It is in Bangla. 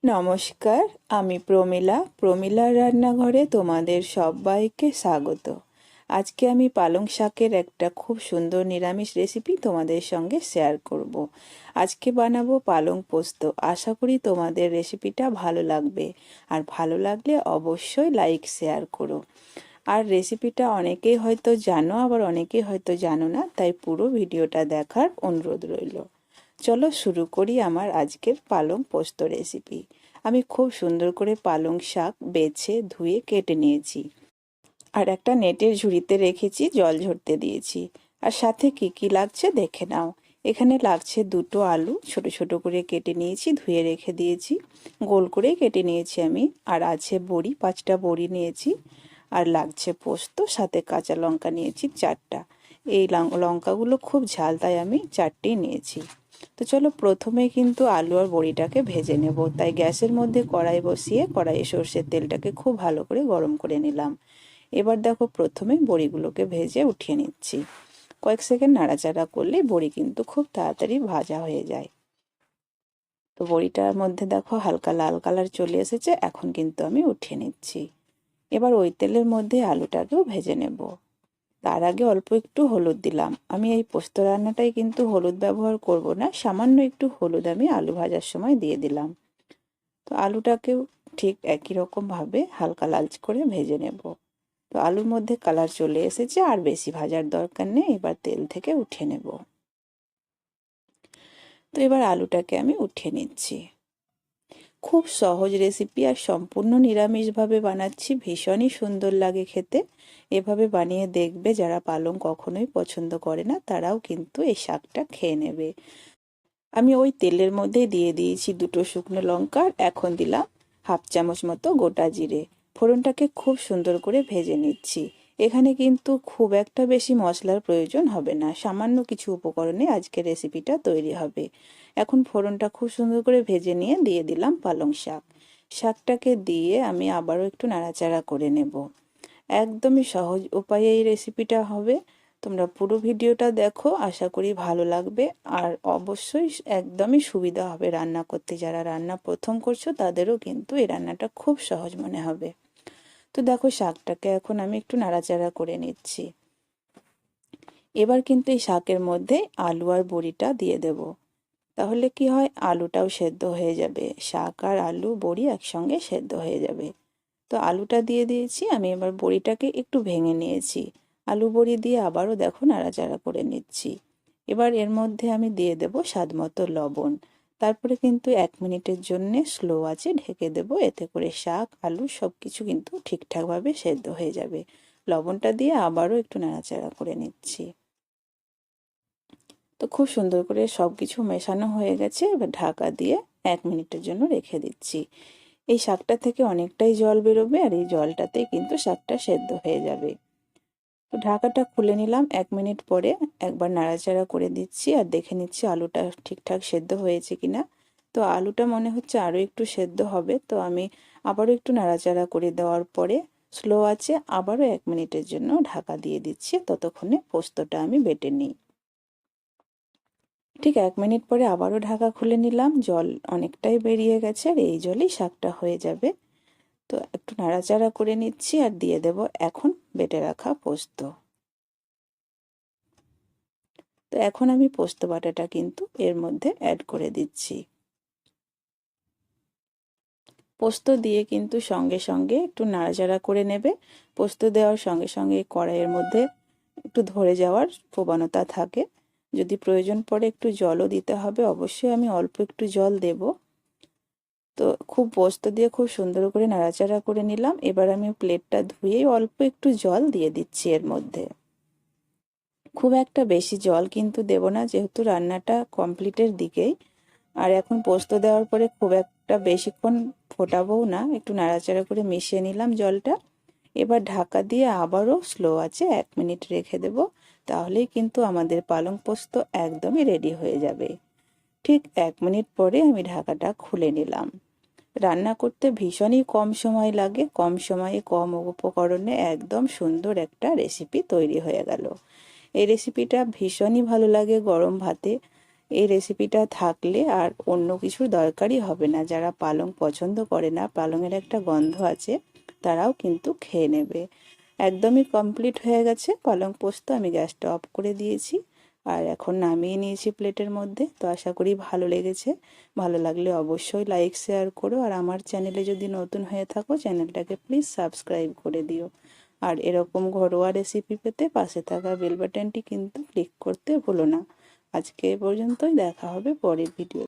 নমস্কার, আমি প্রমিলার রান্নাঘরে তোমাদের সবাইকে স্বাগত। আজকে আমি পালং শাকের একটা খুব সুন্দর নিরামিষ রেসিপি তোমাদের সঙ্গে শেয়ার করব। আজকে বানাবো পালং পোস্ত। আশা করি তোমাদের রেসিপিটা ভালো লাগবে, আর ভালো লাগলে অবশ্যই লাইক শেয়ার করো। আর রেসিপিটা অনেকেই হয়তো জানো, আবার অনেকেই হয়তো জানো না, তাই পুরো ভিডিওটা দেখার অনুরোধ রইল। চলো শুরু করি আমার আজকের পালং পোস্ত রেসিপি। আমি খুব সুন্দর করে পালং শাক বেছে ধুয়ে কেটে নিয়েছি, আর একটা নেটের ঝুড়িতে রেখেছি, জল ঝরতে দিয়েছি। আর সাথে কি কি লাগছে দেখে নাও। এখানে লাগছে দুটো আলু, ছোট ছোট করে কেটে নিয়েছি, ধুয়ে রেখে দিয়েছি, গোল করে কেটে নিয়েছি আমি। আর আছে বড়ি, 5টা বড়ি নিয়েছি। আর লাগছে পোস্ত, সাথে কাঁচা লঙ্কা নিয়েছি 4টা। এই লঙ্কাগুলো খুব ঝাল, তাই আমি 4টেই নিয়েছি। তো চলো প্রথমে কিন্তু আলু আর বড়িটাকে ভেজে নেব। তাই গ্যাসের মধ্যে কড়াই বসিয়ে কড়াইয়ে সর্ষের তেলটাকে খুব ভালো করে গরম করে নিলাম। এবার দেখো প্রথমে বড়িগুলোকে ভেজে উঠিয়ে নিচ্ছি। কয়েক সেকেন্ড নাড়াচাড়া করলে বড়ি কিন্তু খুব তাড়াতাড়ি ভাজা হয়ে যায়। তো বড়িটার মধ্যে দেখো হালকা লাল কালার চলে এসেছে, এখন কিন্তু আমি উঠিয়ে নিচ্ছি। এবার ওই তেলের মধ্যে আলুটাকেও ভেজে নেব। তার আগে অল্প একটু হলুদ দিলাম। আমি এই পোস্ত রান্নাটাই কিন্তু হলুদ ব্যবহার করব না, সামান্য একটু হলুদ আমি আলু ভাজার সময় দিয়ে দিলাম। তো আলুটাকেও ঠিক একই রকম ভাবে হালকা লালচে করে ভেজে নেব। তো আলুর মধ্যে কালার চলে এসেছে, আর বেশি ভাজার দরকার নেই। এবার তেল থেকে উঠিয়ে নেব। তো এবার আলুটাকে আমি উঠিয়ে নিচ্ছি। খুব সহজ রেসিপি, আর সম্পূর্ণ নিরামিষভাবে বানাচ্ছি, ভীষণই সুন্দর লাগে খেতে। এভাবে বানিয়ে দেখবে, যারা পালং কখনোই পছন্দ করে না তারাও কিন্তু এই শাকটা খেয়ে নেবে। আমি ওই তেলের মধ্যে দিয়ে দিয়েছি দুটো শুকনো লঙ্কা, এখন দিলাম হাফ চামচ মতো গোটা জিরে। ফোড়নটাকে খুব সুন্দর করে ভেজে নিচ্ছি। এখানে কিন্তু খুব একটা বেশি মশলার প্রয়োজন হবে না, সামান্য কিছু উপকরণে আজকে রেসিপিটা তৈরি হবে। এখন ফোড়নটা খুব সুন্দর করে ভেজে নিয়ে দিয়ে দিলাম পালং শাক। শাকটাকে দিয়ে আমি আবারও একটু নাড়াচাড়া করে নেব। একদমই সহজ উপায়ে এই রেসিপিটা হবে। তোমরা পুরো ভিডিওটা দেখো, আশা করি ভালো লাগবে। আর অবশ্যই একদমই সুবিধা হবে রান্না করতে। যারা রান্না প্রথম করছো তাদেরও কিন্তু এই রান্নাটা খুব সহজ মনে হবে। তো দেখো শাকটাকে এখন আমি একটু নাড়াচাড়া করে নিচ্ছি। এবার কিন্তু এই শাকের মধ্যে আলু আর বড়িটা দিয়ে দেব। তাহলে কি হয়, আলুটাও সেদ্ধ হয়ে যাবে, শাক আর আলু বড়ি একসঙ্গে সেদ্ধ হয়ে যাবে। তো আলুটা দিয়ে দিয়েছি আমি, এবার বড়িটাকে একটু ভেঙে নিয়েছি। আলু বড়ি দিয়ে আবারও দেখো নাড়াচাড়া করে নিচ্ছি। এবার এর মধ্যে আমি দিয়ে দেব স্বাদ মতো লবণ। তারপরে কিন্তু 1 মিনিটের জন্য স্লো আঁচে ঢেকে দেব, এতে করে শাক আলু সব কিছু কিন্তু ঠিকঠাকভাবে সেদ্ধ হয়ে যাবে। লবণটা দিয়ে আবারও একটু নাড়াচাড়া করে নিচ্ছি। তো খুব সুন্দর করে সব কিছু মেশানো হয়ে গেছে, এবার ঢাকা দিয়ে 1 মিনিটের জন্য রেখে দিচ্ছি। এই শাকটা থেকে অনেকটাই জল বেরোবে, আর এই জলটাতেই কিন্তু শাকটা সেদ্ধ হয়ে যাবে। তো ঢাকাটা খুলে নিলাম 1 মিনিট পরে। একবার নাড়াচাড়া করে দিচ্ছি আর দেখে নিচ্ছি আলুটা ঠিকঠাক সেদ্ধ হয়েছে কিনা। তো আলুটা মনে হচ্ছে আরও একটু সেদ্ধ হবে, তো আমি আবারও একটু নাড়াচাড়া করে দেওয়ার পরে স্লো আছে আবারও 1 মিনিটের জন্য ঢাকা দিয়ে দিচ্ছি। ততক্ষণে পোস্তটা আমি বেটে নিই। ঠিক 1 মিনিট পরে আবারও ঢাকা খুলে নিলাম, জল অনেকটাই বেরিয়ে গেছে, আর এই জলেই শাকটা হয়ে যাবে। তো একটু নাড়াচাড়া করে নিচ্ছি আর দিয়ে দেব এখন বেটে রাখা পোস্ত। তো এখন আমি পোস্ত বাটাটা কিন্তু এর মধ্যে অ্যাড করে দিচ্ছি। পোস্ত দিয়ে কিন্তু সঙ্গে সঙ্গে একটু নাড়াচাড়া করে নেবে। পোস্ত দেওয়ার সঙ্গে সঙ্গে কড়াইয়ের মধ্যে একটু ধরে যাওয়ার প্রবণতা থাকে। যদি প্রয়োজন পড়ে একটু জলও দিতে হবে, অবশ্যই আমি অল্প একটু জল দেব। তো খুব পোস্ত দিয়ে খুব সুন্দর করে নাড়াচাড়া করে নিলাম। এবার আমি প্লেটটা ধুয়ে অল্প একটু জল দিয়ে দিচ্ছি এর মধ্যে। খুব একটা বেশি জল কিন্তু দেব না, যেহেতু রান্নাটা কমপ্লিটের দিকেই। আর এখন পোস্ত দেওয়ার পরে খুব একটা বেশিক্ষণ ফোটাবও না, একটু নাড়াচাড়া করে মিশিয়ে নিলাম জলটা। এবার ঢাকা দিয়ে আবারও স্লো আছে 1 মিনিট রেখে দেব। তাহলেই কিন্তু আমাদের পালং পোস্ত একদমই রেডি হয়ে যাবে। ঠিক 1 মিনিট পরে আমি ঢাকাটা খুলে নিলাম। রান্না করতে ভীষণই কম সময় লাগে, কম সময়ে কম উপকরণে একদম সুন্দর একটা রেসিপি তৈরি হয়ে গেল। এই রেসিপিটা ভীষণই ভালো লাগে গরম ভাতে। এই রেসিপিটা থাকলে আর অন্য কিছুর দরকারই হবে না। যারা পালং পছন্দ করে না, পালংয়ের একটা গন্ধ আছে, তারাও কিন্তু খেয়ে নেবে। একদমই কমপ্লিট হয়ে গেছে পালং পোস্ত। আমি গ্যাসটা অফ করে দিয়েছি আর এখন নামিয়ে নিয়েছি প্লেটের মধ্যে। তো আশা করি ভালো লেগেছে। ভালো লাগলে অবশ্যই লাইক শেয়ার করো, আর আমার চ্যানেলে যদি নতুন হয়ে থাকো চ্যানেলটাকে প্লিজ সাবস্ক্রাইব করে দিও। আর এরকম ঘরোয়া রেসিপি পেতে পাশে থাকা বেল বাটনটি কিন্তু ক্লিক করতে ভুলো না। আজকে এ পর্যন্তই, দেখা হবে পরের ভিডিও।